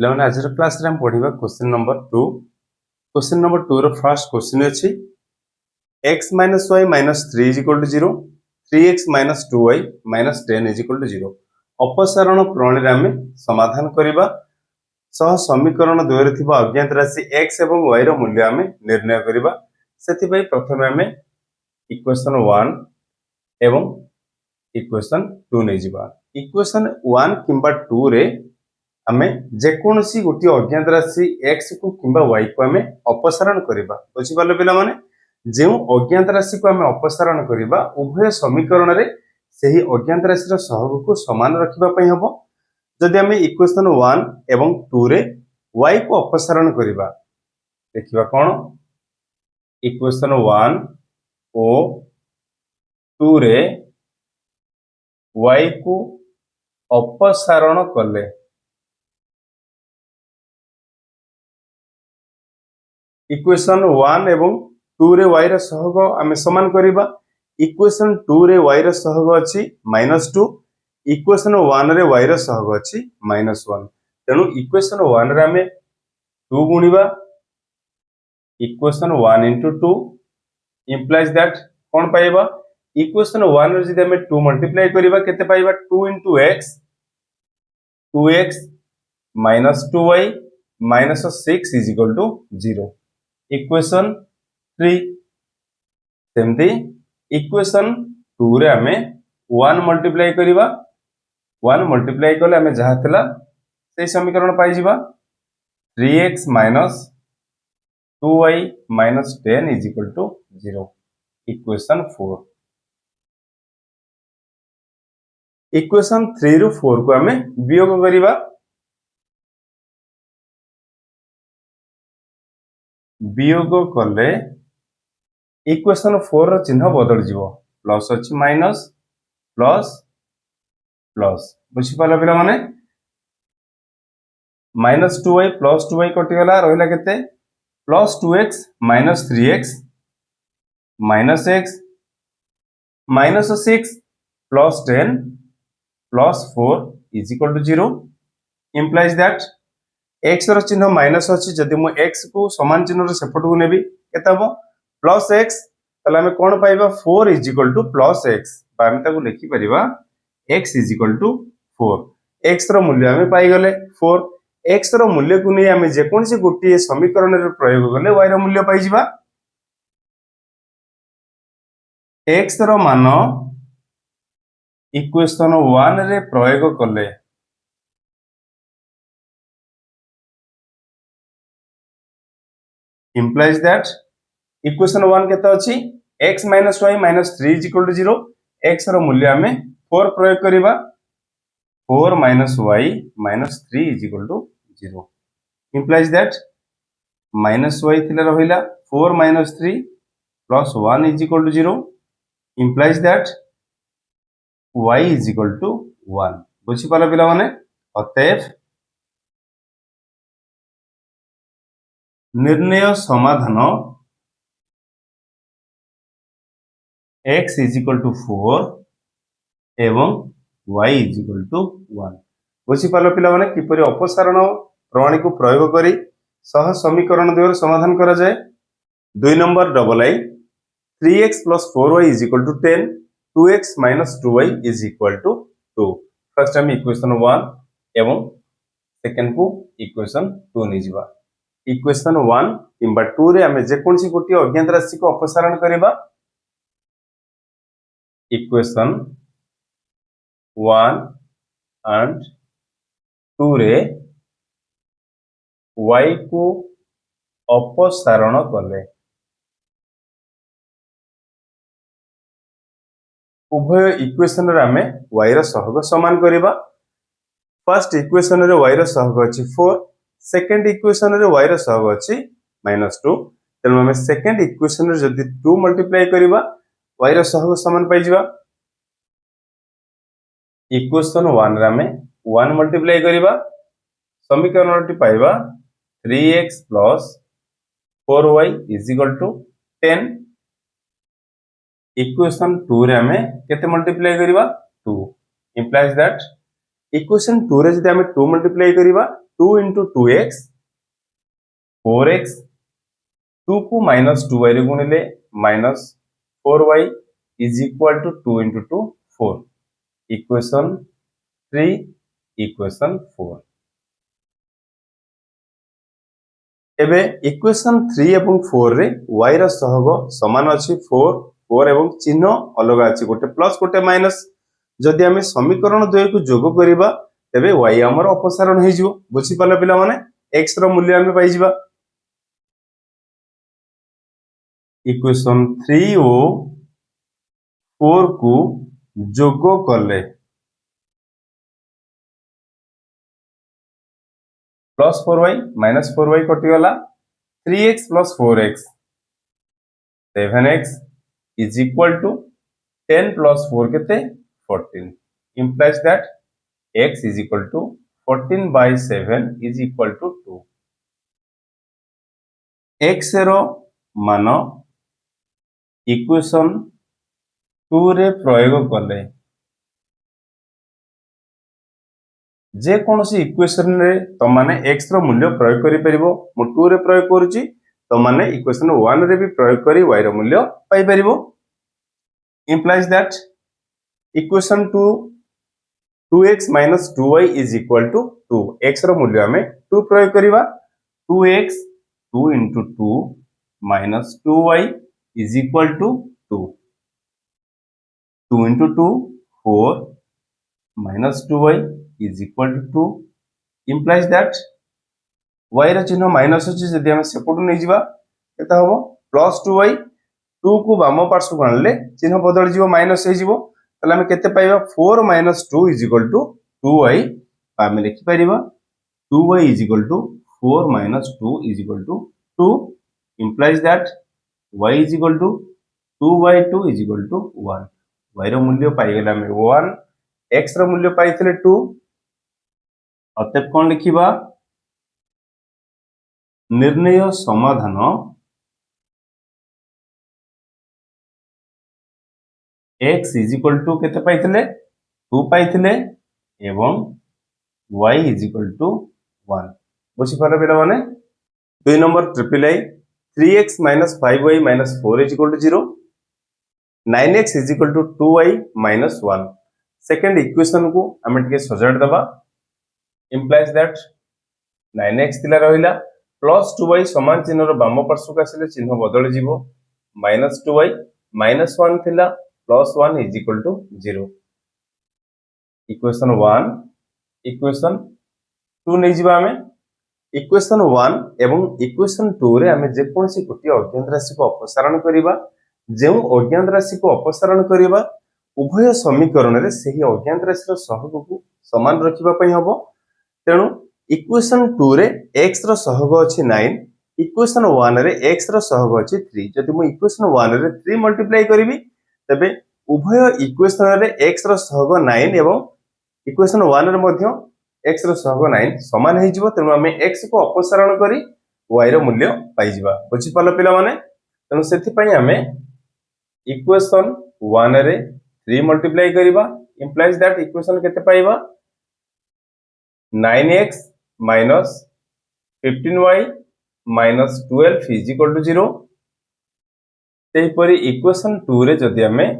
पिलाने आज क्लास रे हम पढ़िबा question number 2। Question number 2 row first question अछि x - y - 3 = 0, 3x - 2y - 10 = 0। अपसारण प्रणाली रे हम समाधान करिबा सह समीकरण 2 रे थिबा अज्ञात राशि x एवं y रो मूल्य हम निर्णय करिबा। सेति पई प्रथमे हम इक्वेशन 1 एवं इक्वेशन 2 नै जिबा। इक्वेशन 1 किंबा 2 रे आमे जेकोनसी गोटी अज्ञात राशि x को किंबा y को आमे अपसारण करिबा। बुझि पाले पिला माने जे अज्ञात राशि को आमे अपसारण करिबा उभय समीकरण रे सेही अज्ञात राशि रो सहग को समान रखिबा पई हबो। जदि आमे इक्वेशन 1 एवं 2 रे y को अपसारण करिबा देखिबा कोन इक्वेशन 1 ओ 2 रे y को अपसारण कले इक्वेशन 1 एवं 2 रे y रा सहग आमे समान करिबा। इक्वेशन 2 रे y रा सहग अछि -2, इक्वेशन 1 रे y रा सहग अछि -1। तेनु इक्वेशन 1 रे आमे 2 गुणिबा इक्वेशन 1 * 2 implies that कोन पाइबा इक्वेशन 1 रे जदि आमे 2 मल्टीप्लाई करिबा केते पाइबा 2 * x 2x - 2y - 6 = 0। इक्वेशन 3 सेमती इक्वेशन 2 रे हमें 1 मल्टीप्लाई करिबा 1 मल्टीप्लाई कले हमें जहा थिला से समीकरण पाई जिबा 3x - 2y - 10 = 0। इक्वेशन 4 इक्वेशन 3 रु 4 को हमें वियोग करिबा वियोग कले इक्वेशन 4 रो चिन्ह बदल जिवो प्लस अछि माइनस प्लस प्लस बुझि पाला पिला माने -2y + 2y कटि गला रहिला केते +2x - 3x - x -6 + 10 + 4 = 0 implies that x रो चिन्ह माइनस अछि जदि मो x को समान चिन्ह रो सेपट को नेबी केतबो +x तले हमें कोन पाइबा 4 = +x बा हम ताको लिखि परिबा x = 4। x रो मूल्य हमें पाई गले 4। x रो मूल्य को नै हमें जे कोन से गोटी समीकरण रे प्रयोग गले y रो मूल्य पाई जिबा। x रो मान इक्वेशन 1 रे प्रयोग कले implies that इक्वेशन 1 केते अछि x - y - 3 = 0। x रो मूल्य हमें 4 प्रयोग करिबा 4 - y - 3 = 0 implies that -y थिले रहिला 4 - 3 + 1 = 0 implies that y = 1 बुझि पाला पिला माने अतएव निर्णय समाधान x = 4 एवं y = 1 बुझि पाला पिला माने किपरि अपसारण प्रणाली को प्रयोग करी सह समीकरण 2 समाधान करा जाय। 2 नंबर डबल आई 3x + 4y = 10 2x - 2y = 2। First हम इक्वेशन 1 एवं सेकंड को इक्वेशन 2 नै जिबा। इक्वेशन 1 किंबा 2 रे हमें जे कोनसी गोटी अज्ञात राशि को अपसारण करिबा इक्वेशन 1 एंड 2 रे y को अपसारण कले उभय इक्वेशन रे हमें y रा सहग समान करिबा। फर्स्ट इक्वेशन रे y रा सहग अछि 4 सेकंड इक्वेशन रे y रा सहग अछि -2 तेनु हमें सेकंड इक्वेशन रे जदि 2 मल्टीप्लाई करिबा y रा सहग समान पाई जिबा। इक्वेशन 1 रे हमें 1 मल्टीप्लाई करिबा समीकरण टी पाइबा 3x + 4y = 10। इक्वेशन 2 रे हमें केते मल्टीप्लाई करिबा 2 implies that इक्वेशन 2 रे जदि हमें 2 मल्टीप्लाई करिबा 2 into 2x 4x 2 को minus 2y रे गुणिले minus 4y is equal to 2 into 2 4 equation 3 equation 4 एबे इक्वेशन 3 एवं 4 रे y रा सहग समान अछि 4 4 एवं चिन्ह अलग अछि गोटे प्लस गोटे माइनस जदि हमें समीकरण 2 को जोग करिबा तबे y हमर अपसारण हे जिवो बुझि पाले पिला माने x रो मूल्य हमें पाइ जिबा इक्वेशन 3 ओ 4 को जोग करले प्लस 4y माइनस 4y कटि गला 3x plus 4x 7x is equal to 10 plus 4 केते 14 implies that x is equal to 14 by 7 is equal to 2 x रो मान इक्वेशन 2 रे प्रयोग करले जे कोनोसी इक्वेशन रे तो माने x रो मूल्य प्रयोग करि परिबो मो 2 रे प्रयोग करूची तो माने इक्वेशन 1 रे भी प्रयोग करी y रो मूल्य पाई परिबो implies that equation 2 2x minus 2y is equal to 2 x रो मूल्य हमें 2 प्रयोग करिबा 2x 2 into 2 minus 2y is equal to 2 2 into 2 4 minus 2y is equal to 2 implies that y रो चिन्ह माइनस अछि जदि हम सेपटु नै जिबा केता होबो प्लस 2y 2 को वाम पार्श्व गणले चिन्ह बदल जिवो माइनस हे जिवो तले हम केते पाइबा 4 minus 2 is equal to 2y हम लिखि परिबा 2y is equal to 4 minus 2 is equal to 2 implies that y is equal to 2 by 2 is equal to 1 y रो मूल्य पाइ गेला हम 1 x रो मूल्य पाइथिले 2 अतः कोन लिखिबा निर्णय समाधान x is equal to केते पाइथिले 2 पाइथिले एवं y is equal to 1 बुझि पाले बेला माने 2 number triple I 3x minus 5y minus 4 is equal to 0 9x is equal to 2y minus 1 second equation को हमें टिके सजाड़ दबा implies that 9x थिला रहिला प्लस 2y समान चिन्ह रो बाम पार्श्व का आसिले चिन्ह बदल जिवो माइनस 2y माइनस 1 थिला plus 1 is equal to 0 equation 1 equation 2 नै जिबा हमें इक्वेशन 1 एवं इक्वेशन 2 रे हमें जे कोनसी गोटी अज्ञात राशि को अपसारण करिबा जेउ अज्ञात राशि को अपसारण करिबा उभय समीकरण रे सही अज्ञात राशि रो सहग को समान रखिबा पई हबो तेनु इक्वेशन 2 रे x रो सहग अछि 9 इक्वेशन 1 रे x रो सहग अछि 3 जदि मो इक्वेशन 1 रे 3 मल्टीप्लाई करिवि तबे उभय इक्वेशन रे x रो सहग 9 एवं इक्वेशन 1 रे मध्य x रो सहग 9 समान हे जिवो तेनु हमें x को अपसारण करी y रो मूल्य पाइ जिबा बुझि पालो पिला माने तेनु सेथि पई हमें इक्वेशन 1 रे 3 मल्टीप्लाई करिबा implies that इक्वेशन केते पाइबा 9x minus 15y minus 12 is equal to 0 तेही परी इक्वेशन 2 रे जदि हमें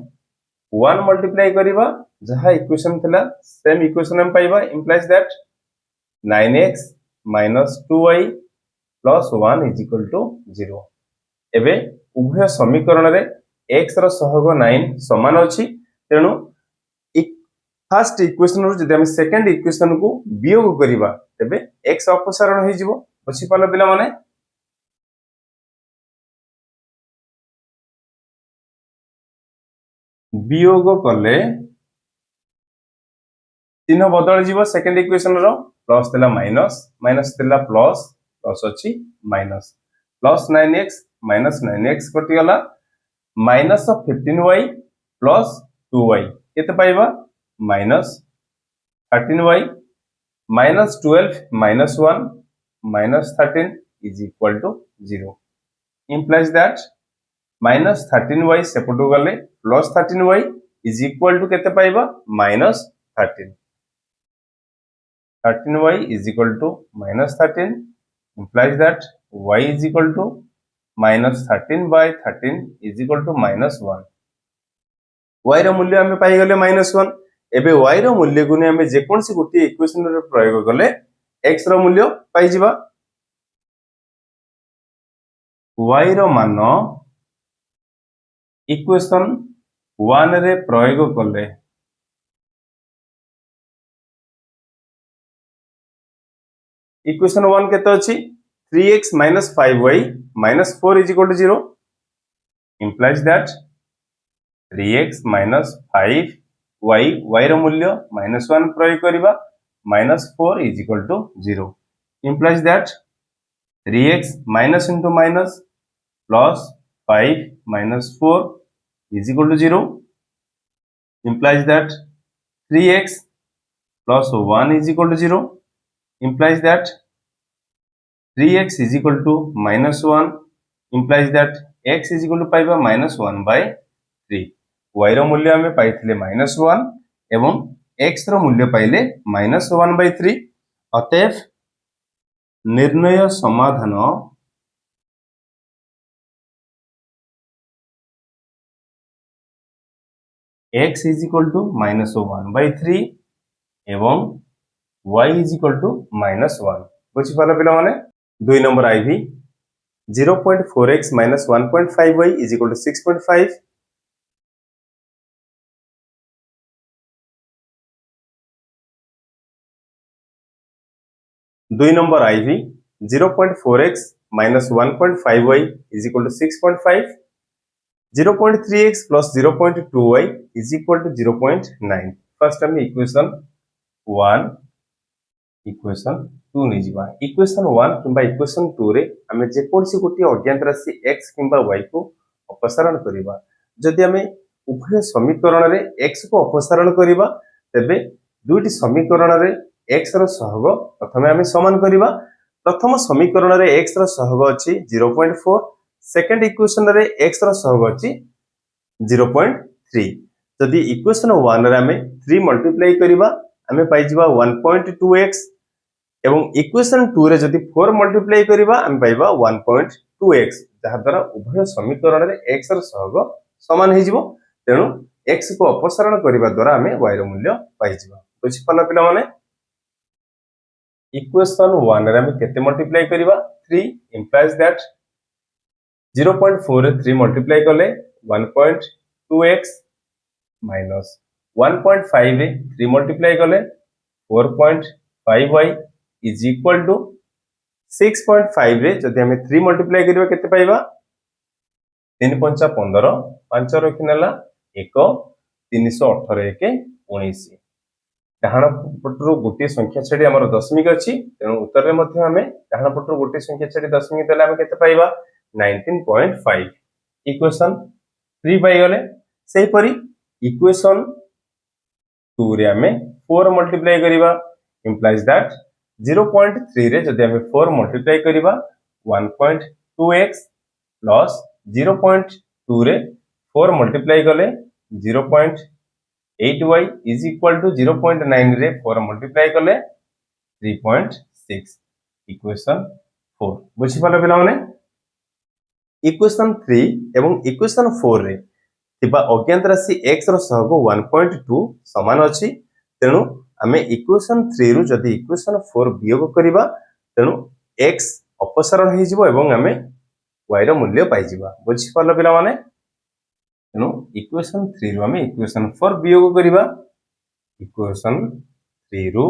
1 मल्टीप्लाई करिबा जहा इक्वेशन थिला सेम इक्वेशन हम पाइबा implies that 9x minus 2y plus 1 is equal to 0 एबे उभय समीकरण रे x रो सहग 9 समान अछि तेनु फर्स्ट इक्वेशन रो जदि हम सेकंड इक्वेशन को वियोग करिबा तबे x अपसारण हे जिवो बुझि पालो पिला माने वियोग करले चिन्ह बदल जिवो सेकंड इक्वेशन रो प्लस थिला माइनस माइनस थिला प्लस प्लस अछि minus plus 9x minus 9x कटि गला माइनस 15y प्लस 2y केते पाइबा minus 13y minus 12 minus 1 minus 13 is equal to 0 implies that minus 13y सेपटो गले plus 13y is equal to केते पाइबा minus 13 13y is equal to minus 13 implies that y is equal to minus 13 by 13 is equal to minus 1. y ର ମୂଲ୍ୟ ଆମେ ପାଇଗଲେ -1. ଏବେ y ର ମୂଲ୍ୟକୁ ନେଇ ଆମେ ଯେକୌଣସି ଗୋଟିଏ ଇକ୍ୱେସନରେ ପ୍ରୟୋଗ କଲେ x ର ମୂଲ୍ୟ ପାଇଯିବା. y ର ମାନ ଇକ୍ୱେସନ 1 ରେ ପ୍ରୟୋଗ କଲେ ଇକ୍ୱେସନ 1 କେତେ ଅଛି 3x minus 5y minus 4 is equal to 0 implies that 3x minus 5y y ର ମୂଲ୍ୟ -1 ପ୍ରୟୋଗ କରିବା minus 4 is equal to 0 implies that 3x minus into minus plus 5 minus 4 is equal to 0 implies that 3x plus 1 is equal to 0 implies that 3x is equal to minus 1 implies that x is equal to पाइबा minus 1 by 3. y ର ମୂଲ୍ୟ ଆମେ ପାଇଥିଲେ -1 ଏବଂ x ର ମୂଲ୍ୟ ପାଇଲେ -1 by 3. ଅତଏବ ନିର୍ଣ୍ଣୟ ସମାଧାନ x is equal to -1 by 3 ଏବଂ y is equal to -1. ବୁଝିପାରିଲ ପିଲାମାନେ 2 number IV 0.4x minus 1.5y is equal to 6.5. 2 number IV 0.4x minus 1.5y is equal to 6.5. 0.3x plus 0.2y is equal to 0.9. First हम equation 1 equation 2 नहीं जीवा. equation 1 किंबा equation 2 रे हमें जेकोसी गोटी अज्ञात राशि x किंबा y को अपसारण करिबा. जदि हमें उभय समीकरण रे x को अपसारण करिबा तबे दुईटी समीकरण रे x रो सहग प्रथमे हमें समान करिबा. प्रथम समीकरण रे x रो सहग अछि 0.4. सेकंड इक्वेशन रे x रो सहग अछि 0.3. जदि इक्वेशन 1 रे हमें 3 मल्टीप्लाई करिबा हमें पाइ जिबा 1.2x एवं इक्वेशन 2 रे जदि 4 मल्टीप्लाई करिबा हम पाइबा 1.2x जहा द्वारा उभय समीकरण रे x रो सहग समान हे जिवो. तेनु x को अपसारण करिबा द्वारा हमें y रो मूल्य पाइ जिबा. बुझि पला पिला माने इक्वेशन 1 रे हमें केते मल्टीप्लाई करिबा 3 implies that 0.4 रे 3 मल्टीप्लाई करले 1.2x minus 1.5 रे 3 मल्टीप्लाई करले 4.5y is equal to 6.5 रे जदि हमें 3 मल्टीप्लाई करिबा केते पाइबा 3 पंचा 15 5 रखिनेला 1 318 1 19. डाहाण पटरु गोटे संख्या छेडी हमर दशमिक अछि तेनु उत्तर रे मध्ये हमें डाहाण पटरु गोटे संख्या छेडी दशमिक देला हमें केते पाइबा 19.5. इक्वेशन 3 पाइ गले. सेही परी इक्वेशन 2 रे हमें 4 मल्टीप्लाई करिबा implies that 0.3 रे जदि हमें 4 मल्टीप्लाई करिबा 1.2x plus 0.2 रे 4 मल्टीप्लाई गले 0.8y is equal to 0.9 रे 4 मल्टीप्लाई गले 3.6. इक्वेशन 4 बुझि पालो पिला माने इक्वेशन 3 एवं इक्वेशन 4 रे थिबा अज्ञात राशि x रो सहग 1.2 समान अछि. तेनु हमें इक्वेशन 3 रु जदि इक्वेशन 4 वियोग करिबा तेनु x अपसारण हे जिवो एवं हमें y रो मूल्य पाइ जिबा. बुझि पालो पिला माने तेनु इक्वेशन 3 रु हमें इक्वेशन 4 वियोग करिबा. इक्वेशन 3 रु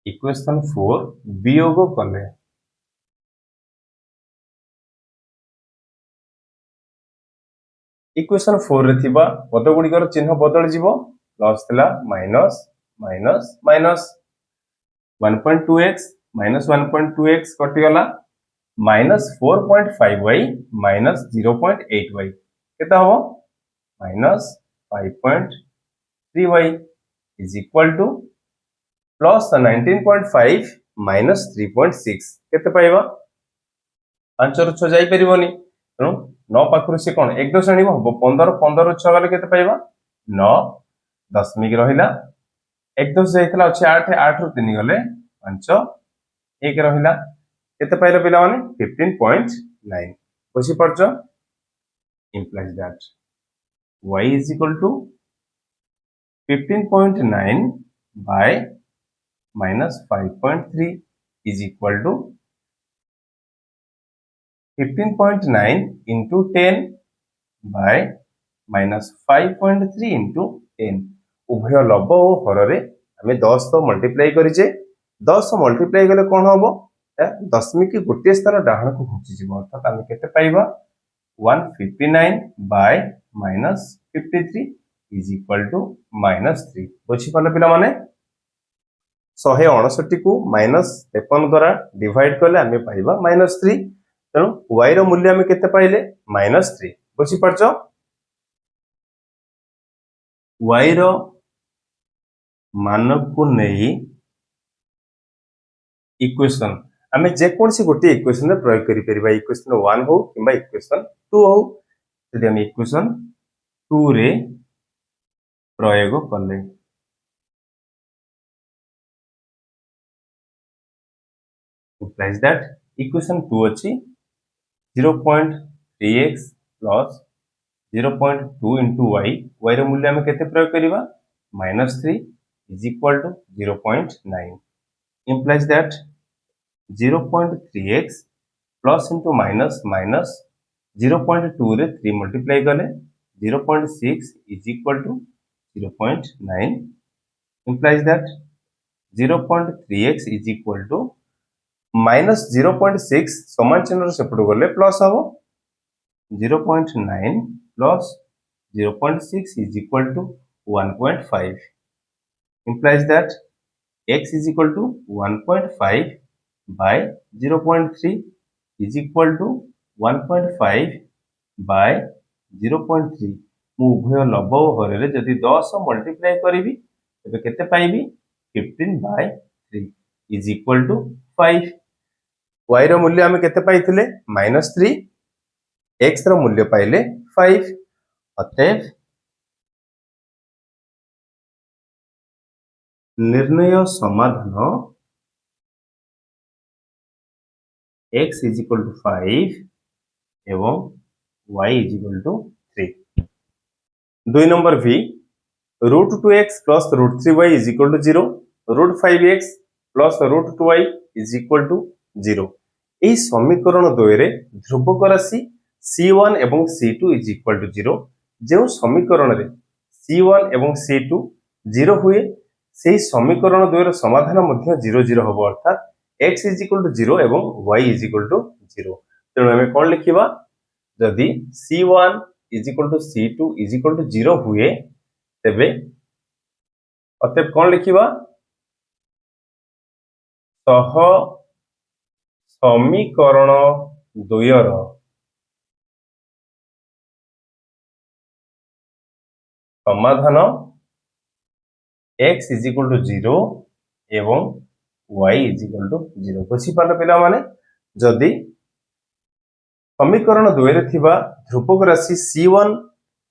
इक्वेशन 4 वियोग कले इक्वेशन 4 रे थिबा पद गुडिकर चिन्ह बदल जिवो. प्लस थिला minus minus minus 1.2x minus 1.2x कटि गला minus 4.5y minus 0.8y केता हो minus 5.3y is equal to plus 19.5 minus 3.6 केते पाइबा 5 रु 6 जाई परिबोनी तेनु 9 पाखरु से कोन एक दो श्रेणी हो 15 15 रु 6 गले केते पाइबा 9 दशमिक रहिला एक 10 जाइतला अछि 8 8 रु 3 गले 5 1 रहिला केते पाइला पिला माने 15.9 बुझी पड़छ implies that y is equal to 15.9 by minus 5.3 is equal to 15.9 into 10 by minus 5.3 into 10 उभय लब और हर रे आमे 10 तो मल्टीप्लाई करिजे 10 मल्टीप्लाई गले कोन हबो दशमिक गोटे स्थान डाहण को घुची जिवो अर्थात आमे केते पाइबा 159 by minus 53 is equal to minus 3 बुझी पाले पिला माने 169 को माइनस 53 द्वारा डिवाइड करले आमे पाइबा माइनस 3 तेणु y रो मूल्य आमे केते पाइले माइनस 3 बुझी परछो y रो मान को नेई इक्वेशन आमे जे कोनसी गोटे इक्वेशन रे प्रयोग करि परिबा इक्वेशन 1 हो किबा इक्वेशन 2 हो यदि हम इक्वेशन 2 रे प्रयोग करले implies that equation 2 अछि 0.3x plus 0.2 into y y रो मूल्य हम केते प्रयोग करिबा -3 is equal to 0.9 implies that 0.3x plus into minus minus 0.2 रे 3 multiply गले 0.6 is equal to 0.9 implies that 0.3x is equal to minus 0.6 समान चिन्ह सेपटू गले प्लस हबो 0.9 plus 0.6 is equal to 1.5 implies that x is equal to 1.5 by 0.3 is equal to 1.5 by 0.3 मु उभय लब हरे रे जदि 10 मल्टीप्लाई करिवि तबे केते पाइबि 15 by 3 is equal to 5 y रो मूल्य आमे केते पाइथिले -3 x रो मूल्य पाइले 5 अतएव निर्णय समाधान x is equal to 5 एवं y is equal to 3 2 number v root 2x plus root 3y is equal to 0 root 5x plus root 2y is equal to 0 এই সমীকরণ দ্বୟରେ ধ্রুবক রাশি c1 এবং c2 is equal to 0 যে সমীকরণরে c1 এবং c2 0 हुए সেই সমীকরণ দ্বয়ের সমাধান মধ্য 0 0 হবো অর্থাৎ x is equal to 0 এবং y is equal to 0 তেণু আমি কোন লিখিবা যদি c1 is equal to c2 is equal to 0 हुए तेबे অতএব কোন লিখিবা সহ সমীকরণ দ্বয়ের সমাধান x is equal to 0 एवं y is equal to 0 बुझी पाले पिला माने जदि समीकरण द्वୟରେ थिबा ध्रुवक राशि c1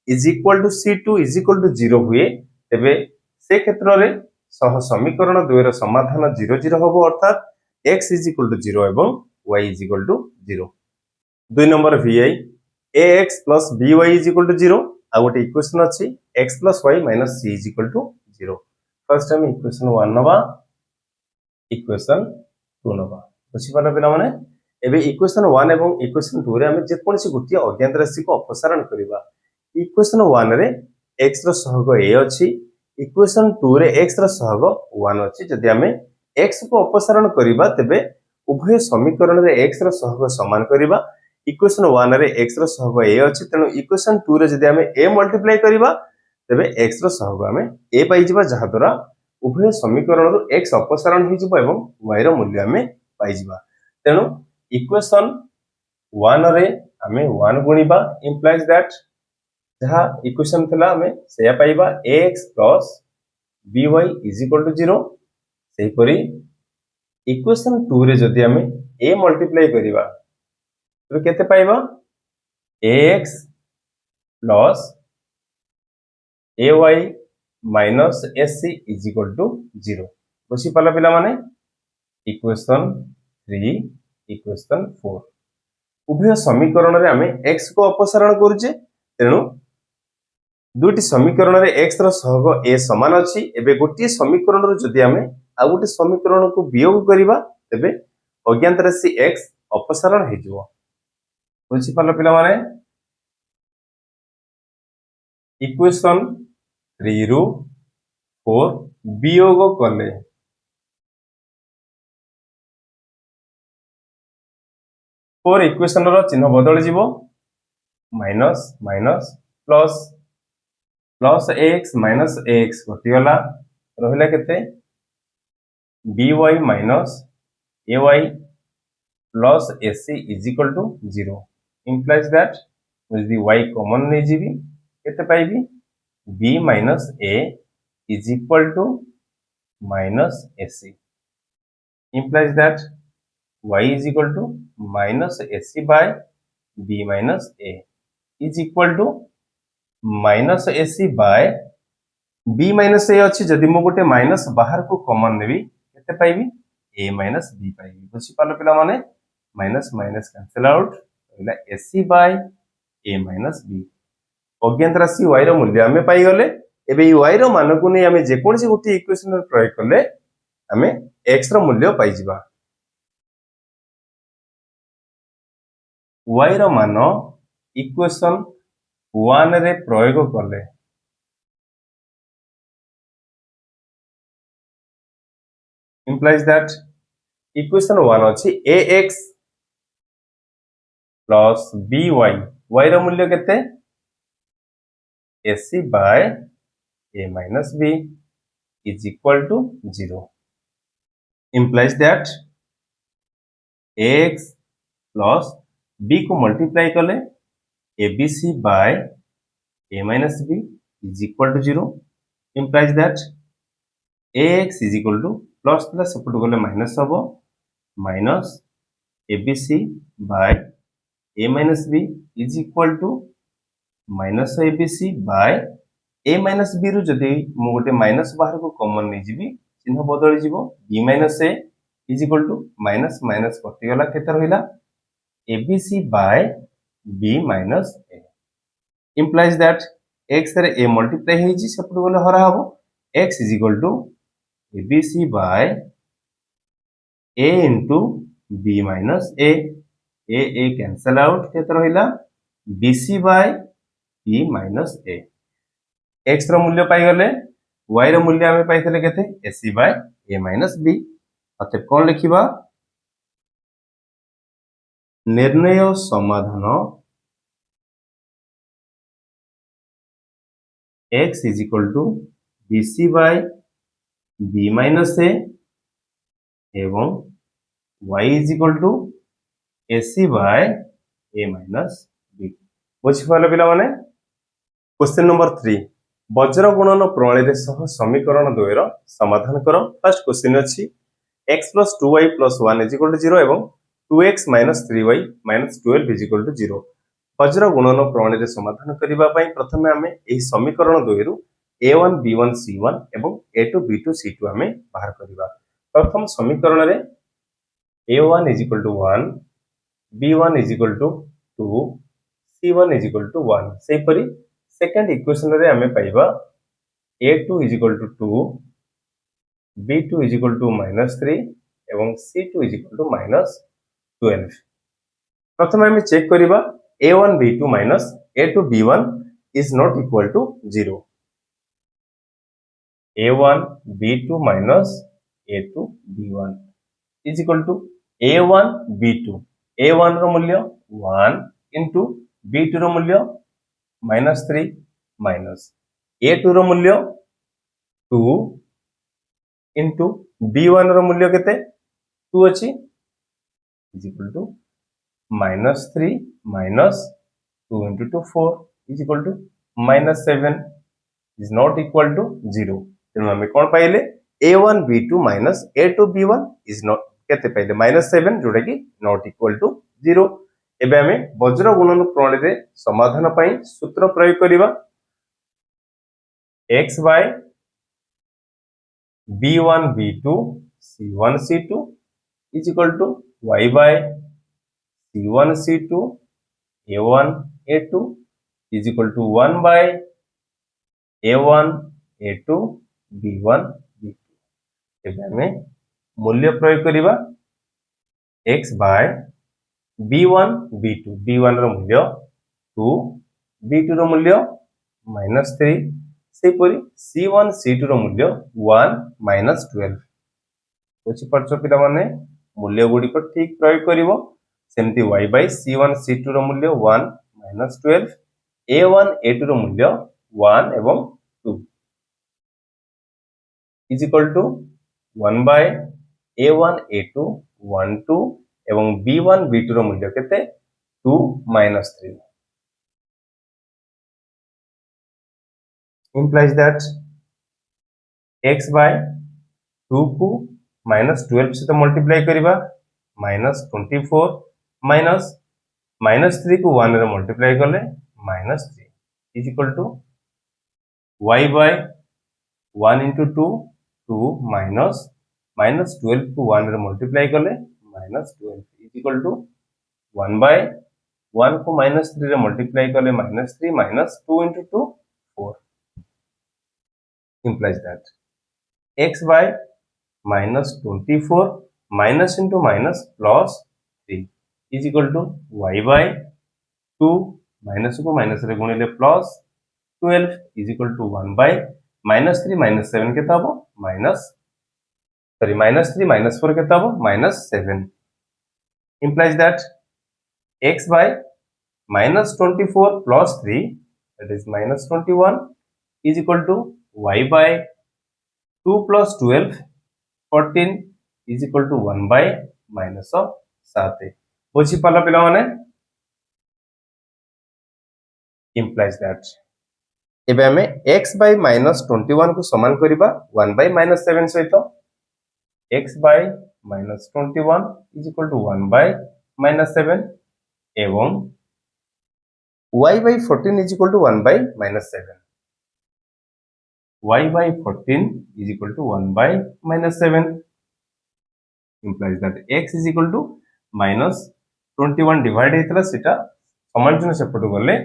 is equal to c2 is equal to 0 हुए तेबे से क्षेत्र रे सह समीकरण द्वयर समाधान 0 0 हबो अर्थात x is equal to 0 एवं y is equal to 0 2 number vi ax plus by is equal to 0 आ गोटे इक्वेशन अछि x plus y minus c is equal to 0 first हम इक्वेशन 1 नबा इक्वेशन 2 नबा बुझी पाला पिला माने एबे इक्वेशन 1 एवं इक्वेशन 2 रे हम जे कोनसी गोटी अज्ञात राशि को अपसारण करिबा इक्वेशन 1 रे x रो सहग a अछि इक्वेशन 2 रे x रो सहग 1 अछि जदि हम x को अपसारण करिबा तबे उभय समीकरण रे x रो सहग समान करिबा इक्वेशन 1 रे x रो सहग a अछि तनो इक्वेशन 2 रे जदि हम a मल्टीप्लाई करिबा तबे x रो सहग हम a पाइ जिबा जहा द्वारा उभय समीकरण रो x अपसारण हि जिबो एवं y रो मूल्य हम पाइ जिबा तेनो इक्वेशन 1 रे हमें 1 गुणिबा implies that जहा इक्वेशन थला हमें सेया पाइबा ax plus by is equal to 0 सेही परी इक्वेशन 2 रे जदि हमें a मल्टीप्लाई करिबा तो केते पाइबा ax plus ay minus a c is equal to 0 बुझी पाला पिला माने इक्वेशन 3 इक्वेशन 4 उभय समीकरण रे आमे x को अपसारण करूचे तेणु दुटी समीकरण रे x रो सहग a समान अछि एबे गोटी समीकरण रो जदि आमे आ गोटी समीकरण को वियोग करिबा तेबे अज्ञात राशि x अपसारण हे जिवो बुझी पाला पिला माने इक्वेशन 3 रु 4 वियोग कले 4 इक्वेशन रो चिन्ह बदल जिवो minus minus plus plus x minus x घटीगला रहिला केते by minus ay plus ac is equal to 0 implies that यदि y कॉमन नै जीवी केते पाइबी b minus a is equal to minus ac implies that y is equal to minus ac by b minus a is equal to minus ac by b minus a अछि जदि मो गोटे minus बाहर को common नेबी केते पाइबी a minus b पाइबी बुझी पालो पिला माने माइनस माइनस कैंसिल आउट होइला ac by a minus b अज्ञात राशि y रो मूल्य हमें पाई गले एबे y रो मान को नै हमें जे कोनसी गोटे इक्वेशन रे प्रयोग करले हमें x रो मूल्य पाई जिबा y रो मान इक्वेशन 1 रे प्रयोग करले implies that equation 1 अछि ax plus by y रो मूल्य केते ac by a minus b is equal to 0 implies that ax plus b को मल्टीप्लाई कले abc by a minus b is equal to 0 implies that ax is equal to plus plus support गले minus हबो minus abc by a minus b is equal to minus abc by a minus b रु जदि मो गोटे minus बाहर को common नै जीवी चिन्ह बदल जीवो b minus a is equal to minus minus कटि गला केते रहिला abc by b minus a implies that x रे a मल्टीप्लाई हे जी सपोर्ट गले हरा हबो x is equal to abc by a into b minus a cancel out केते रहिला bc by b minus a x रो मूल्य पाई गले y रो मूल्य हमें पाइथले केते ac by a minus b अते कोन लिखिबा निर्णय समाधान x is equal to bc by b minus a एवं y is equal to ac by a minus b बुझी पाले पिला माने क्वेश्चन नंबर 3 वज्र गुणन प्रणाली रे सह समीकरण 2 रो समाधान करो फर्स्ट क्वेश्चन अछि x plus 2y plus 1 is equal to 0 एवं 2x minus 3y minus 12 is equal to 0 वज्र गुणन प्रणाली रे समाधान करिबा पई प्रथमे हमें एही समीकरण 2 रु a1 b1 c1 एवं a2 b2 c2 हमें बाहर करिबा प्रथम समीकरण रे a1 is equal to 1 b1 is equal to 2 c1 is equal to 1 सेही परी सेकंड इक्वेशन रे हमें पाइबा a2 is equal to 2 b2 is equal to minus 3 एवं c2 is equal to minus 12 प्रथम हमें चेक करिबा a1 b2 minus a2 b1 is not equal to 0 a1 b2 minus a2 b1 is equal to a1 b2 a1 रो मूल्य 1 into b2 रो मूल्य -3 minus a2 रो मूल्य 2 into b1 रो मूल्य केते 2 अछि is equal to -3 minus 2 into 2 4 is equal to -7 is not equal to 0 तेनु हमें कोन पाइले a1 b2 minus a2 b1 is not केते पाइले -7 जोटा कि not equal to 0 एबे हमें वज्र गुणन प्रणाली रे समाधान पई सूत्र प्रयोग करिबा x by b1 b2 c1 c2 is equal to y by c1 c2 a1 a2 is equal to 1 by a1 a2 b1 b2 ଏବେ ଆମେ मूल्य प्रयोग करिबा x by b1 b2 b1 ର मूल्य 2 b2 ର मूल्य -3 सेपरि c1 c2 ର मूल्य 1 -12 बुझी परछ पिला माने मूल्य गुडी को ठीक प्रयोग करिवो सेमति y by c1 c2 ର मूल्य 1 -12 a1 a2 ର मूल्य 1 एवं 2 is equal to 1 by a1 a2 1 2 एवं b1 b2 ର मूल्य केते 2 -3 implies that x by 2 को -12 से मल्टीप्लाई करिबा -24 -3 को 1 रे मल्टीप्लाई करले -3 is equal to y by 1 into 2 2 -12 को 1 रे मल्टीप्लाई करले -12 is equal to 1 by 1 को -3 रे मल्टीप्लाई करले -3 -2 into 2 4 implies that x by -24 minus into minus plus 3 is equal to y by 2 minus को minus रे गुणिले plus 12 is equal to 1 by -3 -7 केता हो -3 -4 केता हो -7 implies that x by -24 plus 3 that is -21 is equal to y by 2 plus 12 14 is equal to 1 by -7 बुझी पाला पिला माने implies that एबे हमें x by -21 को समान करिबा 1 by -7 सहित x by -21 is equal to 1 by -7 एवं y by 14 is equal to 1 by -7 y by 14 is equal to 1 by -7 implies that x is equal to -21 divided हेतला सेटा समान चिन्ह सेपट गले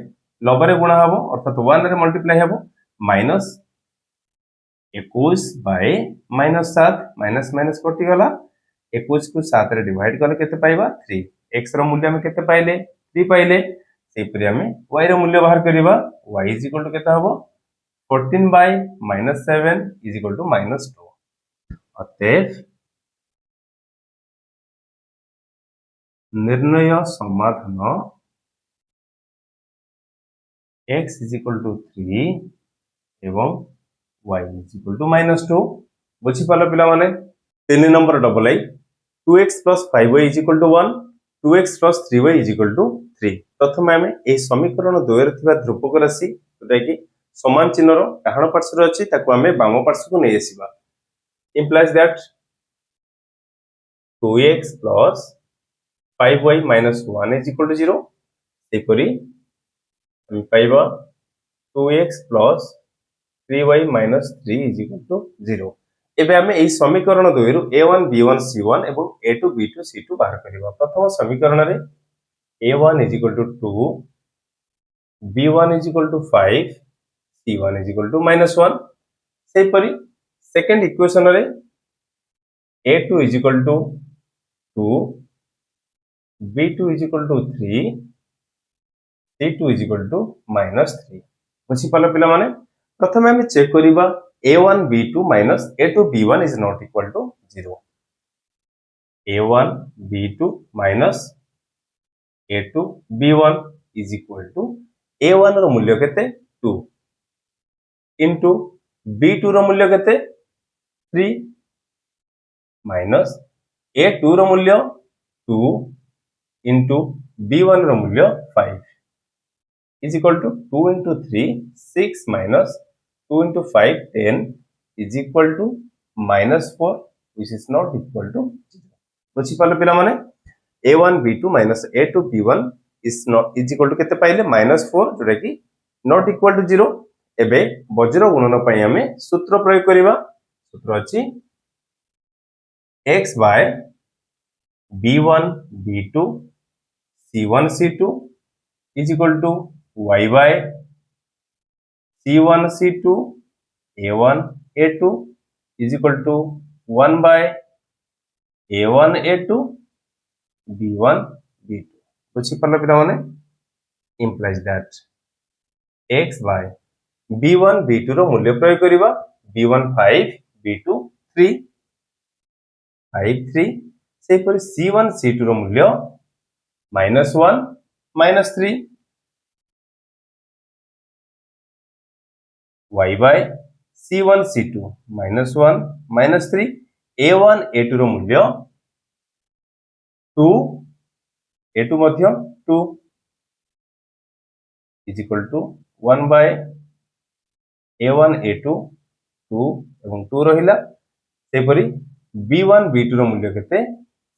लबरे गुणा हबो अर्थात 1 रे मल्टीप्लाई हबो -21 by -7 माइनस माइनस कटि गला 21 को 7 रे डिवाइड करले केते पाइबा 3 x रो मूल्य हम केते पाइले 3 पाइले सेपरि हम y रो मूल्य बाहर करिबा y is equal to केते हबो 14 by -7 is equal to -2 अतएव निर्णय समाधान x is equal to 3 एवं y is equal to -2 बुझी पालो पिला माने 3 number double I 2x plus 5y is equal to 1 2x plus 3y is equal to 3 प्रथम आमे ए समीकरण 2 रे थिबा ध्रुवक राशि जोटा कि समान चिन्ह रो डाहाण पार्श्व रे अछि ताको आमे बाम पार्श्व को नै आसीबा implies that 2x plus 5y minus 1 is equal to 0 सेपरि हम पाइबा 2x plus 3y minus 3 is equal to 0 एबे हमें एई समीकरण 2 रु a1 b1 c1 एवं a2 b2 c2 बाहर करिबा प्रथम समीकरण रे a1 is equal to 2 b1 is equal to 5 c1 is equal to -1 सेपरि सेकंड इक्वेशन रे a2 is equal to 2 b2 is equal to 3 c2 is equal to -3 बुझी पालो पिला माने प्रथम हम चेक करिबा a1 b2 minus a2 b1 is not equal to 0 a1 b2 minus a2 b1 is equal to a1 रो मूल्य केते 2 into b2 रो मूल्य केते 3 minus a2 रो मूल्य 2 into b1 रो मूल्य 5 is equal to 2 into 3 6 minus 2 into 5 10 is equal to -4 which is not equal to 0 बुझी पालो पिला माने a1 b2 minus a2 b1 is equal to केते पाइले -4 जोटा कि not equal to 0 एबे वज्र गुणन पई हमें सूत्र प्रयोग करिबा सूत्र अछि x by b1 b2 c1 c2 is equal to y by c1 c2 a1 a2 is equal to 1 by a1 a2 b1 b2 बुझी पारल पिला माने implies that x by b1 b2 रो मूल्य प्रयोग करिबा b1 5 b2 3 5 3 से पर c1 c2 रो मूल्य -1 -3 y by c1 c2 -1 -3 a1 a2 रो मूल्य 2 a2 Madhya 2 is equal to 1 by a1 a2 2 एवं 2 रहिला से परी b1 b2 रो मूल्य केते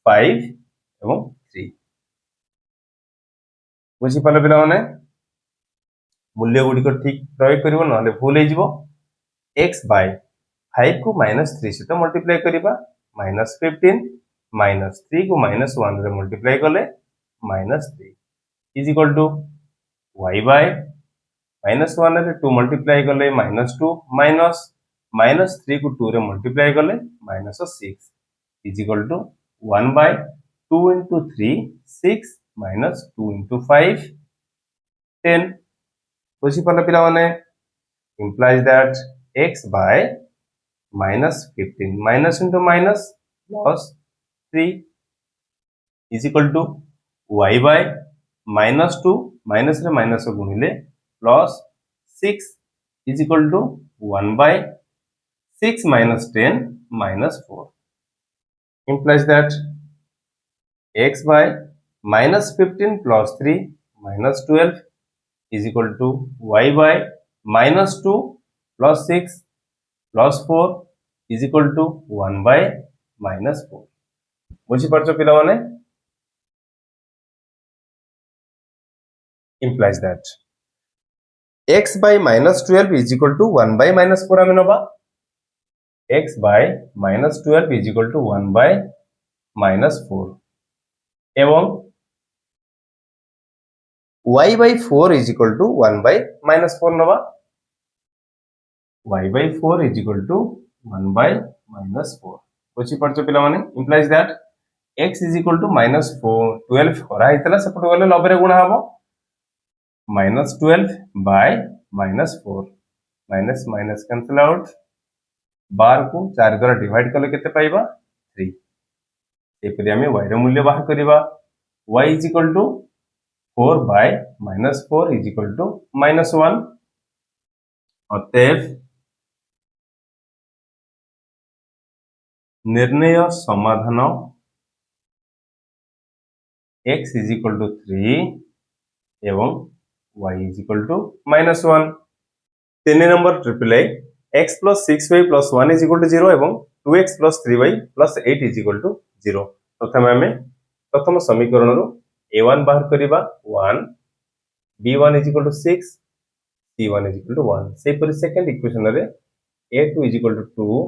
5 एवं 3 बुझी पाले पिला माने मूल्य गुडी को ठीक प्रयोग करिवो नले भूल हे जिवो x by 5 को -3 से तो मल्टीप्लाई करिबा -15 -3 को -1 रे मल्टीप्लाई करले -3 is equal to y by -1 रे 2 मल्टीप्लाई करले -2 -3 को 2 रे मल्टीप्लाई करले -6 is equal to 1 by 2 into 3 6 minus 2 into 5 10 बुझी पाले पिला माने implies that x by -15 minus into minus plus 3 is equal to y by -2 minus रे minus गुणिले plus 6 is equal to 1 by 6 minus 10 minus 4 implies that x by -15 plus 3 minus 12 is equal to y by -2 plus 6 plus 4 is equal to 1 by -4 बुझी पारछो पिला माने implies that x by -12 is equal to 1 by -4 आमे नबा x by -12 is equal to 1 by -4 एवं y by 4 is equal to 1 by -4 नबा y by 4 is equal to 1 by -4 बुझी पारछो पिला माने implies that x is equal to -4 12 करा हितला सेपट गले 90 रे गुणा हबो -12 by -4 minus minus cancel out 12 को 4 द्वारा डिवाइड कले केते पाइबा 3 एपरि हमें y रो मूल्य बाहर करिबा y is equal to 4 by -4 is equal to -1 अतएव निर्णय समाधान x is equal to 3 एवं y is equal to -1 3 number triple x plus 6y plus 1 is equal to 0 एवं 2x plus 3y plus 8 is equal to 0 प्रथम हमें प्रथम समीकरण रो a1 बाहर करिबा 1 b1 is equal to 6 c1 is equal to 1 से पर सेकंड इक्वेशन रे a2 is equal to 2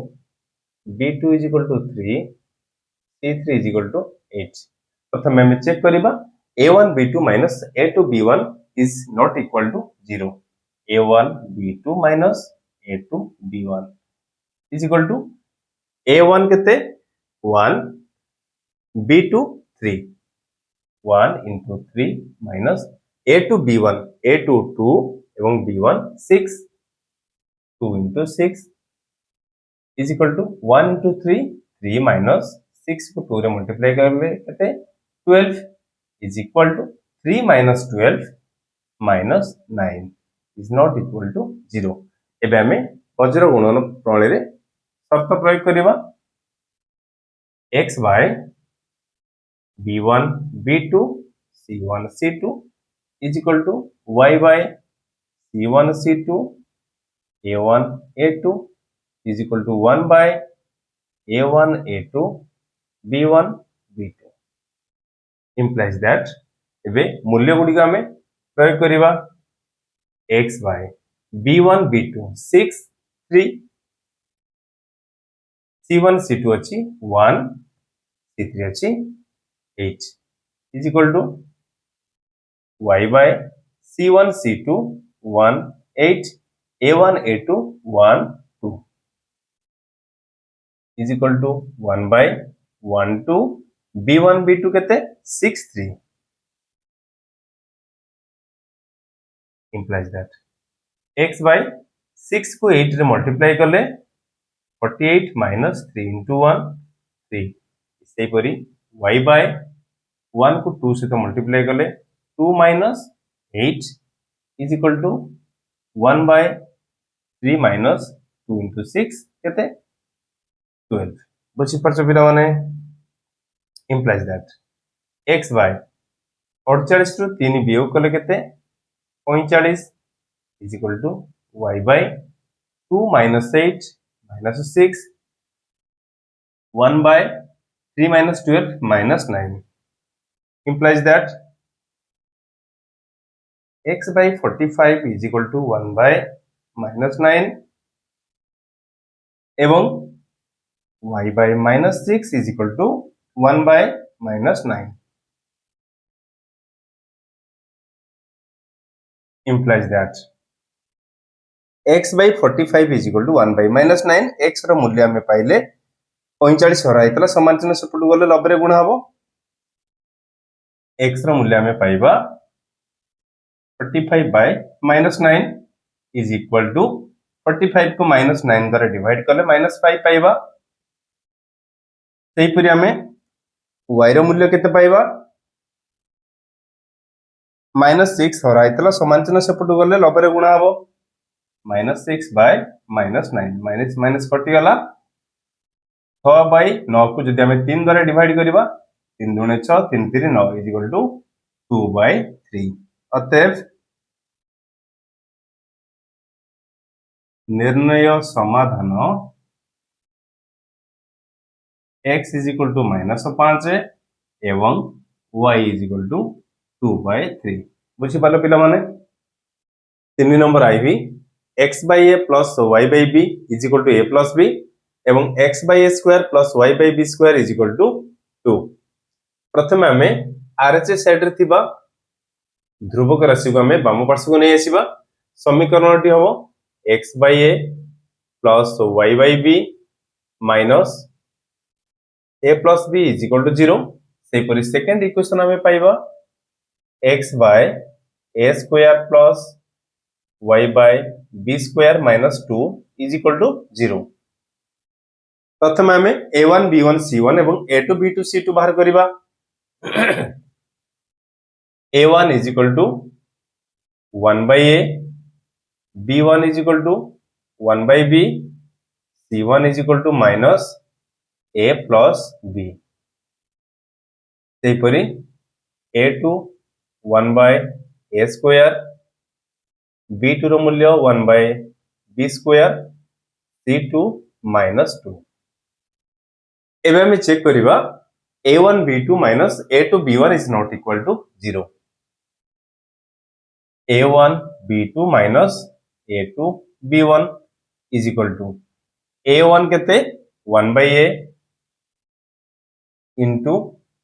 b2 is equal to 3 c3 is equal to 8 प्रथम हमें चेक करिबा a1 b2 minus a2 b1 is not equal to 0 a1 b2 minus a2 b1 is equal to a1 केते 1 b2 3 1 into 3 minus a2 b1 a2 2 एवं b1 6 2 into 6 is equal to 1 into 3 3 minus 6 को 2 रे multiply करले केते 12 is equal to 3 minus 12 minus 9 is not equal to 0 एबे हमें वज्र गुणन प्रणाली रे शर्त प्रयोग करिबा x by b1 b2 c1 c2 is equal to y by c1 c2 a1 a2 is equal to 1 by a1 a2 b1 b2 implies that एबे मूल्य गुडी का हमें प्रयोग करिबा x by b1 b2 6 3 C1 C2 ଅଛି 1, C3 ଅଛି 8 is equal to y by C1 C2 1 8 A1 A2 1 2 is equal to 1 by 1 2 B1 B2 केते 6 3 implies that x by 6 को 8 रे मल्टीप्लाई कले 48 minus 3 into 1 3 इसे परी y by 1 को 2 से तो मल्टीप्लाई कले 2 minus 8 is equal to 1 by 3 minus 2 into 6 केते 12 बुझी परछ पिला माने implies that x by 48 ରୁ 3 ବିয়োଗ କଲେ କେତେ 45 is equal to y by 2 minus 8 minus 6 1 by 3 minus 12 minus 9 implies that x by 45 is equal to 1 by minus 9 এবং y by minus 6 is equal to 1 by minus 9 implies that x by 45 is equal to 1 by minus 9 x ର मूल्य ଆମେ ପାଇଲେ 45 ହରା ହେଇଥିଲା ସମାନ ଚିହ୍ନ ସେପଟୁ ଗଲେ 90 ରେ ଗୁଣ ହବ x ର मूल्य ଆମେ ପାଇବା 45 by minus 9 is equal to 45 को minus 9 द्वारा डिवाइड कले minus 5 पाइबा सेही परि हमें y रो मूल्य केते पाइबा minus 6 हरा आइतला समान चिन्ह सेपटु गले 90 रे गुणा हबो minus 6 by minus 9 minus minus कटि गला 6 by 9 को जदि हमें 3 द्वारा डिवाइड करिबा 3 दुणे 6 3 3 9 is equal to 2 by 3 अतएव निर्णय समाधान x is equal to minus 5 एवं y is equal to 2 by 3 बुझी पालो पिला माने 3 number IB x by a plus y by b is equal to a plus b एवं x by a square plus y by b square is equal to 2 प्रथम हमें RHS side रे थिबा ध्रुवक राशि को हमें वाम पार्श्व को नहीं आसीबा समीकरणटी हबो x by a plus y by b minus a plus b is equal to 0 सेही परि सेकंड इक्वेशन हमें पाइबा x by a square plus y by b square minus 2 is equal to 0 प्रथम हमें a1 b1 c1 एवं a2 b2 c2 बाहर करिबा a1 is equal to 1 by a b1 is equal to 1 by b c1 is equal to minus a plus b सेही परि a2 1 by a square b2 रो मूल्य 1 by b square c2 minus 2 एबे हमें check करिबा a1 b2 minus a2 b1 is not equal to 0 a1 b2 minus a2 b1 is equal to a1 केते 1 by a into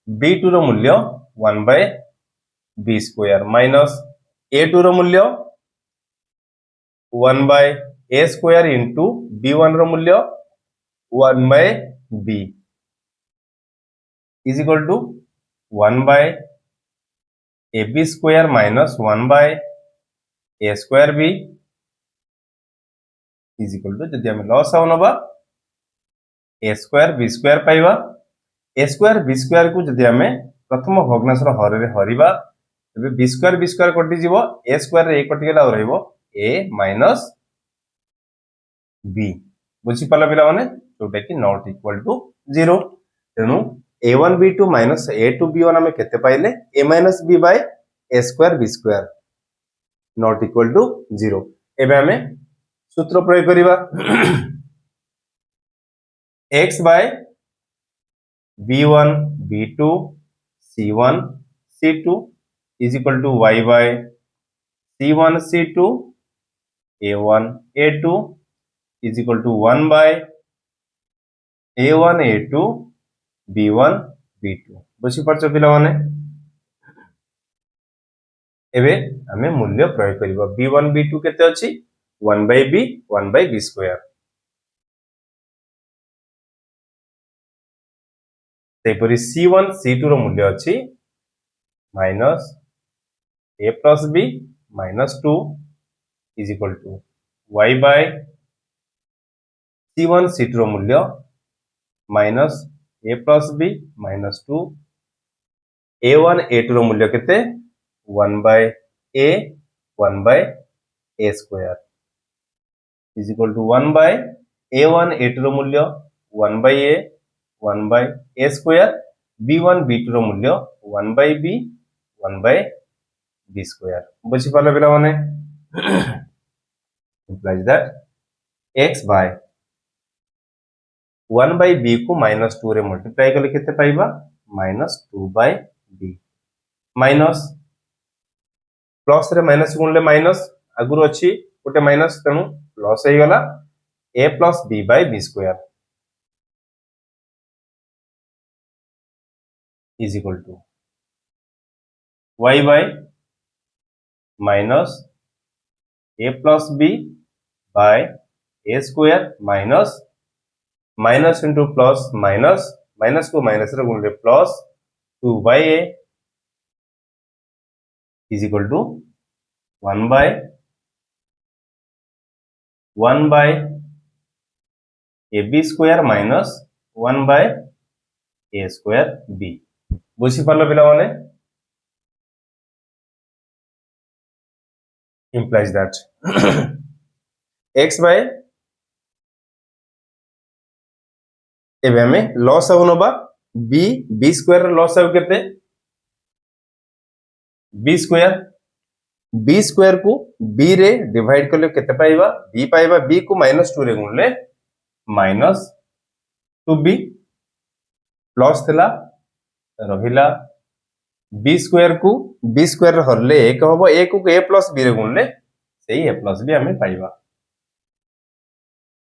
b2 रो मूल्य 1 by b square minus a2 रो मूल्य 1 by a square into b1 रो मूल्य 1 by b is equal to 1 by ab square minus 1 by a square b is equal to जदि हम loss आउ नबा a square b square पाइबा a square b square को जदि हम प्रथम भग्नांशर हर रे हरिबा तबे b square कटि जीवो a square रे a कटि गेला और रहइबो a minus b बुझी पाला पिला माने जोटा कि नॉट इक्वल टू 0 तेनु a1 b2 minus a2 b1 हमें केते पाइले a minus b by a square b square not equal to 0 एबे हमें सूत्र प्रयोग करिबा x by b1 b2 c1 c2 is equal to y by c1 c2 a1 a2 is equal to 1 by a1 a2 b1 b2 बुझी पारछ पिला माने एबे हमें मूल्य प्रयोग करिबा b1 b2 केते अछि 1 by b 1 by b square तेपरि c1 c2 रो मूल्य अछि minus a plus b minus 2 is equal to y by c1 c2 रो मूल्य minus a plus b minus 2 a1 a2 रो मूल्य केते 1 by a 1 by a square is equal to 1 by a1 a2 रो मूल्य 1 by a 1 by a square b1 b2 रो मूल्य 1 by b 1 by b square बुझी पाले पिला माने implies that x by 1 by b को minus 2 रे मल्टीप्लाई कले केते पाइबा minus 2 by b minus plus रे माइनस गुणले माइनस आगुर अछि गोटे माइनस तेनु प्लस हे गला a plus b by b square is equal to y by minus a plus b by a square minus minus into plus minus minus को minus रे गुणले plus 2 by a is equal to 1 by 1 by ab square minus 1 by a square b बुझी पालो पिला माने implies that x by एबे हमें loss आउ नबा b b स्क्वायर लॉस आउ केते b स्क्वायर को b रे डिवाइड करले केते पाइबा b पाइबा b को -2 रे गुणले -2b प्लस थिला रहिला b स्क्वायर को b स्क्वायर हरले 1 होबो 1 को a plus b रे गुणले सेही a plus b हमें पाइबा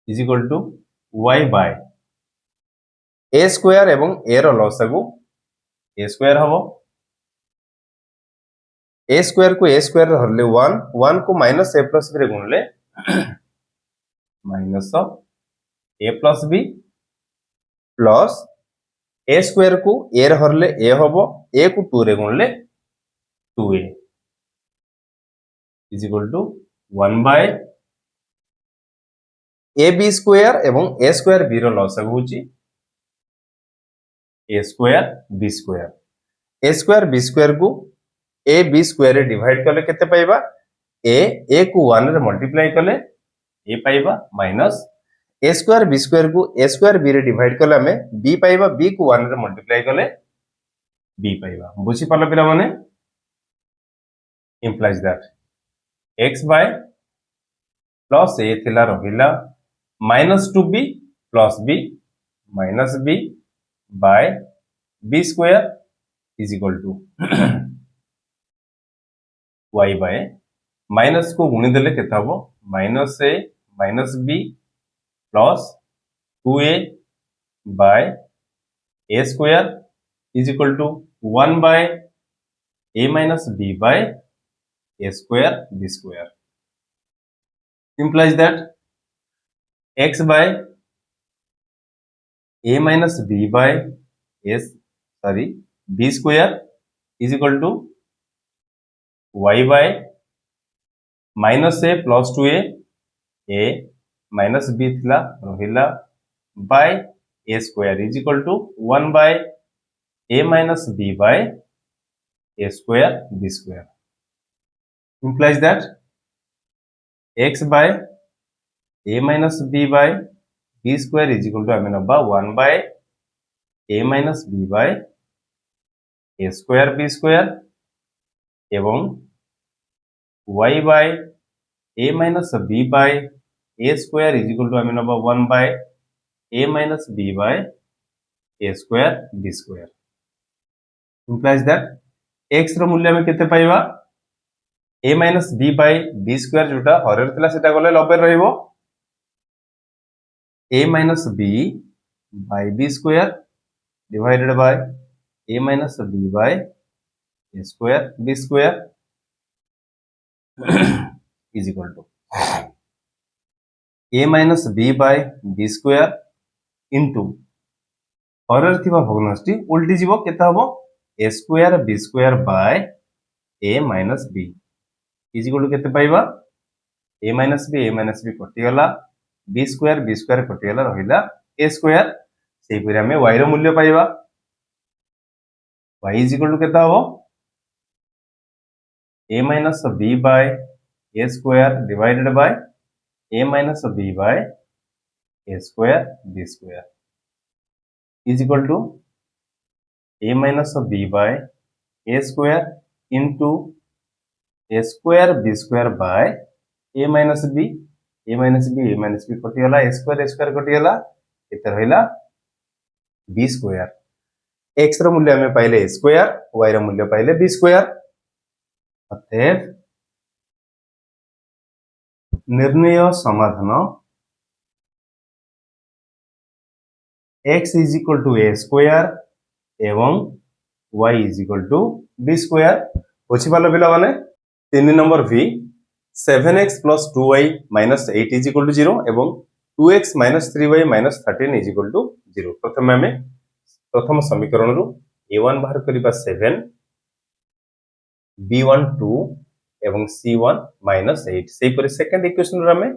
is equal to y by a square एवं a रो लसागु a स्क्वायर हबो a स्क्वायर को a स्क्वायर हरले 1 1 को माइनस a plus b रे गुणले minus a plus b plus a square को a रे हरले a हबो a को 2 रे गुणले 2a is equal to 1 by ab square एवं a स्क्वायर b रो लसागु होची a square b square a square b square को a b स्क्वायर रे डिवाइड करले केते पाइबा a को 1 रे मल्टीप्लाई करले a पाइबा minus a square b square को a स्क्वायर b रे डिवाइड करले हमें b पाइबा b को 1 रे मल्टीप्लाई करले b पाइबा बुझी पालो पिला माने implies that x by plus a थिला रहिला -2b plus b minus b by b square is equal to y by minus को गुणी देले केता हबो -a -b plus 2a by a square is equal to 1 by a minus b by a square b square implies that x by a minus b by b square is equal to y by minus a plus 2a a minus b थिला रहिला by a square is equal to 1 by a minus b by a square b square implies that x by a minus b by b square is equal to I mean 1 by a minus b by a square b square एवं y by a minus b by a square is equal to I mean 1 by a minus b by a square b square implies that x रो मूल्य में केते पाइबा a minus b by b square जोटा हरेर थिला सेटा गले लबे रहइबो a minus b by b square divided by a minus b by a square b square is equal to a minus b by b square into हरे थिबा भग्नांशटी उल्टी जीवो केते हबो a square b square by a minus b is equal to केते पाइबा a minus b कटि गला b square कटि गला रहिला a square सेही परि हमें y रो मूल्य पाइबा y is equal to केते हबो a minus b by a square divided by a minus b by a square b square is equal to a minus b by a square into a square b square by a minus b कटि गला a square कटि गला केते रहिला b square x रो मूल्य हमें पाइले a square y रो मूल्य पाइले b square अतएव निर्णय समाधान x is equal to a square एवं y is equal to b square बुझी पालो पिला माने 3 number v 7x plus 2y minus 8 is equal to 0 एवं 2x minus 3y minus 13 is equal to 0 प्रथम हमें प्रथम समीकरण रु a1 बाहर करिबा 7 b1 2 एवं c1 minus 8 सेही परि सेकंड इक्वेशन रे हमें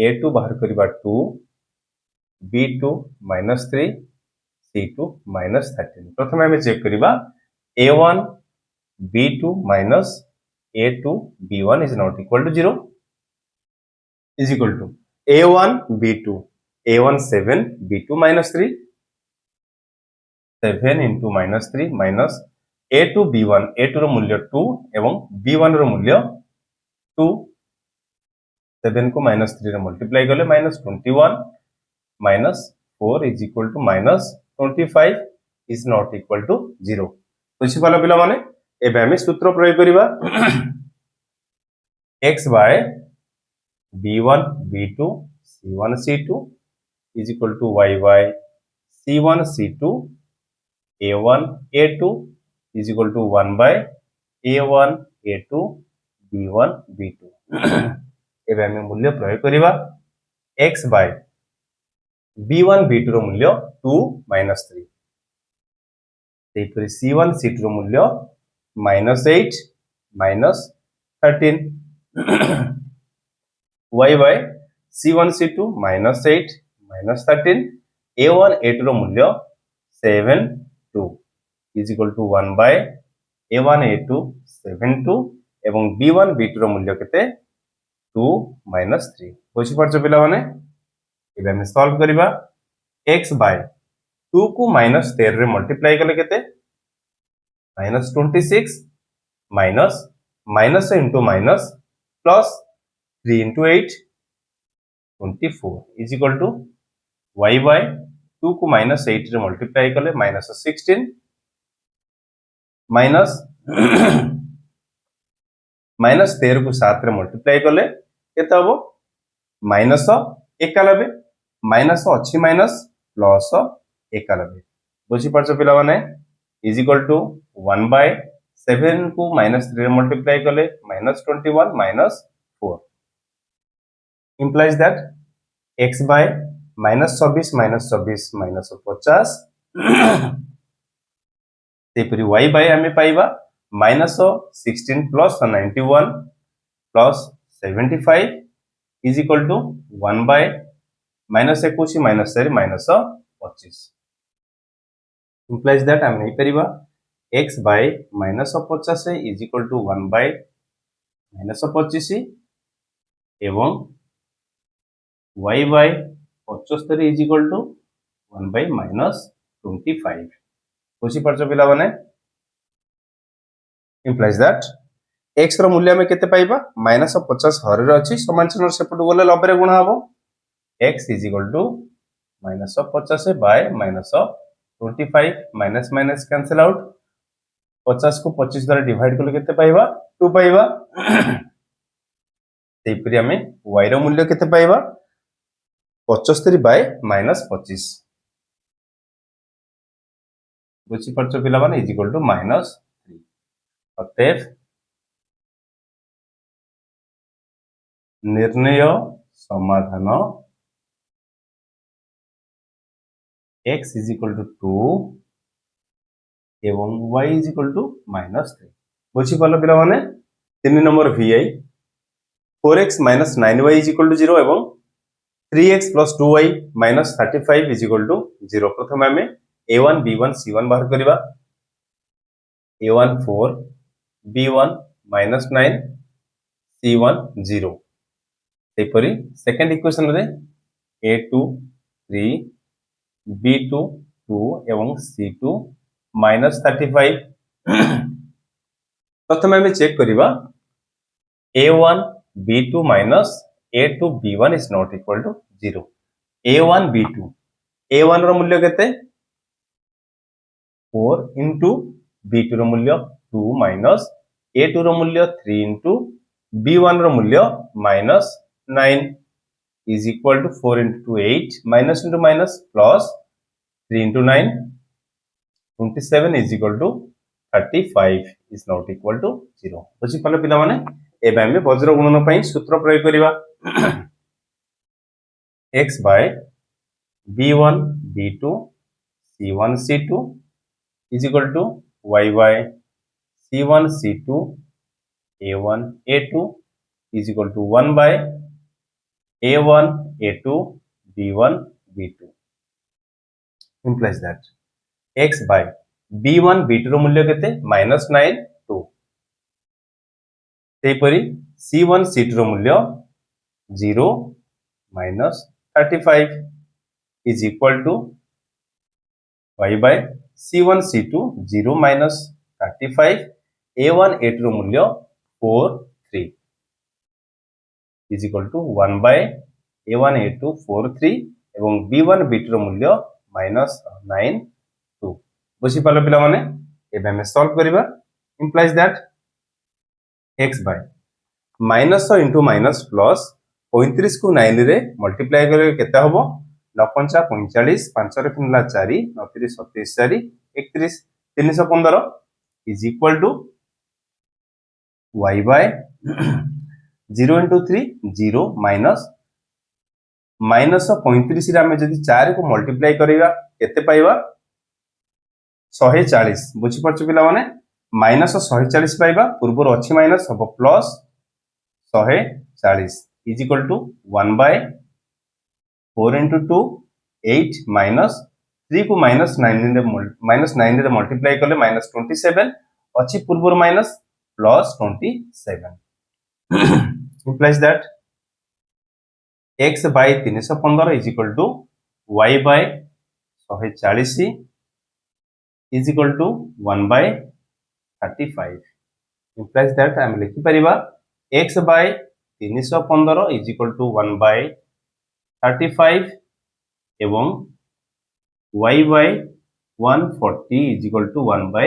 a2 बाहर करिबा 2 b2 minus 3 c2 minus 13 प्रथम हमें चेक करिबा a1 b2 minus a2 b1 is not equal to 0 is equal to a1 b2 a1 7 b2 minus 3 7 into minus 3 minus a2 b1 a2 रो मूल्य 2 एवं b1 रो मूल्य 2 7 को minus 3 रे मल्टीप्लाई करले minus 21 minus 4 is equal to minus 25 is not equal to 0 बुझी पालो पिला माने एबे हमें सूत्र प्रयोग करिबा x by b1 b2 c1 c2 is equal to y by c1 c2 a1 a2 is equal to 1 by a1 a2 b1 b2 एबे हमें मूल्य प्रयोग करिबा x by b1 b2 रो मूल्य 2 minus 3 सेही परि c1 c2 रो मूल्य minus 8 minus 13 y by c1 c2 minus 8 minus 13 a1 a2 रो मूल्य 7 2 is equal to 1 by a1 a2 7 2 एवं b1 b2 रो मूल्य केते 2 minus 3 बुझी परछ पिला माने एबे हम सॉल्व करिबा x by 2 को minus 13 रे मल्टीप्लाई करले केते minus 26 minus minus into minus plus 3 into 8 24 is equal to y by 2 को minus 8 रे मल्टीप्लाई करले minus 16 minus minus 13 को 7 रे मल्टीप्लाई करले केते हबो minus 91 minus अछि minus plus 91 बुझी परछ पिला माने is equal to 1 by 7 को minus 3 रे मल्टीप्लाई करले minus 21 minus 4 implies that x by minus 24 minus 24 minus 50 सेपरि y by हमें पाइबा minus 16 plus 91 plus 75 is equal to 1 by minus 21 minus 4 minus 25 implies that हम नहीं परिबा x by minus 50 is equal to 1 by minus 25 एवं y by 75 is equal to 1 by minus 25 बुझी परछ पिला माने implies that x रो मूल्य में केते पाइबा minus 50 हरे रे अछि समान चिन्ह सेपट गले 90 रे गुणा हबो x is equal to minus 50 by minus 25 minus minus cancel out 50 को 25 द्वारा डिवाइड करले केते पाइबा 2 पाइबा सेपरि हमें y रो मूल्य केते पाइबा 75 by minus 25 बुझी पारछ पिला माने इज इक्वल टू -3 अतएव निर्णय समाधान x इज इक्वल टू 2 एवं y इज इक्वल टू -3 बुझी पारल पिला माने 3 number vi 4x - 9y is equal to 0 एवं 3x + 2y - 35 is equal to 0 प्रथम आमे a1 b1 c1 बाहर करिबा a1 4 b1 -9 c1 0 सेपरी second equation रे a2 3 b2 2 एवं c2 -35 प्रथम आमे चेक करिबा a1 b2 minus a2 b1 is not equal to 0 a1 b2 a1 रो मूल्य केते 4 into b2 रो मूल्य 2 minus a2 रो मूल्य 3 into b1 रो मूल्य -9 is equal to 4 into 8 minus into minus plus 3 into 9 27 is equal to 35 is not equal to 0 बुझी पाले पिला माने एबे हम वज्र गुणन पई सूत्र प्रयोग करिबा x by b1 b2 c1 c2 is equal to y by c1 c2 a1 a2 is equal to 1 by a1 a2 b1 b2 implies that x by b1 b2 रो मूल्य केते -9 2 सेपरी c1 c2 रो मूल्य 0 minus 35 is equal to y by c1 c2 0 minus 35 a1 a2 रो मूल्य 4 3 is equal to 1 by a1 a2 4 3 एवं b1 b2 रो मूल्य -9 2 बुझी पालो पिला माने एबे हम सॉल्व करिबा implies that x by minus into minus plus 35 को 9 रे मल्टीप्लाई करे केता हबो 9 पंचा 45 5 रे 3 ला 4 9 3 27 4 31 315 is equal to y by 0 into 3 0 minus minus 35 रे हम जदी 4 को मल्टीप्लाई करिवा केते पाइबा 140 बुझी परछ पिला माने माइनस 140 पाइबा पूर्वर अछि माइनस हबो plus 140 is equal to 1 by 4 into 2 8 minus 3 को -9 रे मल्टीप्लाई करले -27 अछि पूर्वर minus plus 27 implies that x by 315 is equal to y by 140 is equal to 1 by 35 implies that हम लिखि परिबा x by 315 is equal to 1 by 35 एवं y by 140 is equal to 1 by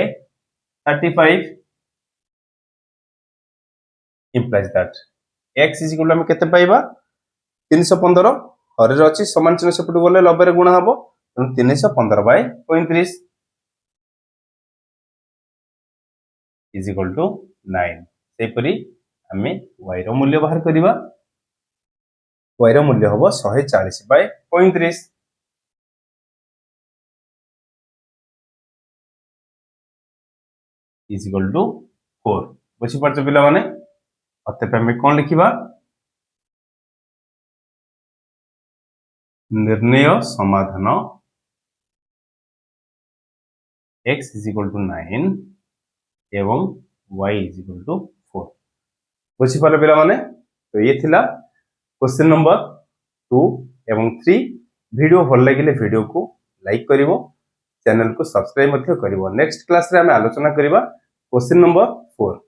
35 implies that x is equal to हम केते पाइबा 315 हरे रे अछि समान चिन्ह सेपटु गले 90 रे गुण हबो 315 by 35 is equal to 9 सेपरी हमें y रो मूल्य बाहर करिबा y रो मूल्य हबो 140 by 35 is equal to 4 बुझी परछ पिला माने अते पे हमें कोन लिखिबा निर्णय समाधान x is equal to 9 एवं y is equal to 4 बुझी पाले पिला माने तो ये थिला क्वेश्चन नंबर 2 एवं 3 वीडियो भल लागिले वीडियो को लाइक करिवो चैनल को सब्सक्राइब मध्य करिवो नेक्स्ट क्लास रे हमें आलोचना करिबा क्वेश्चन नंबर 4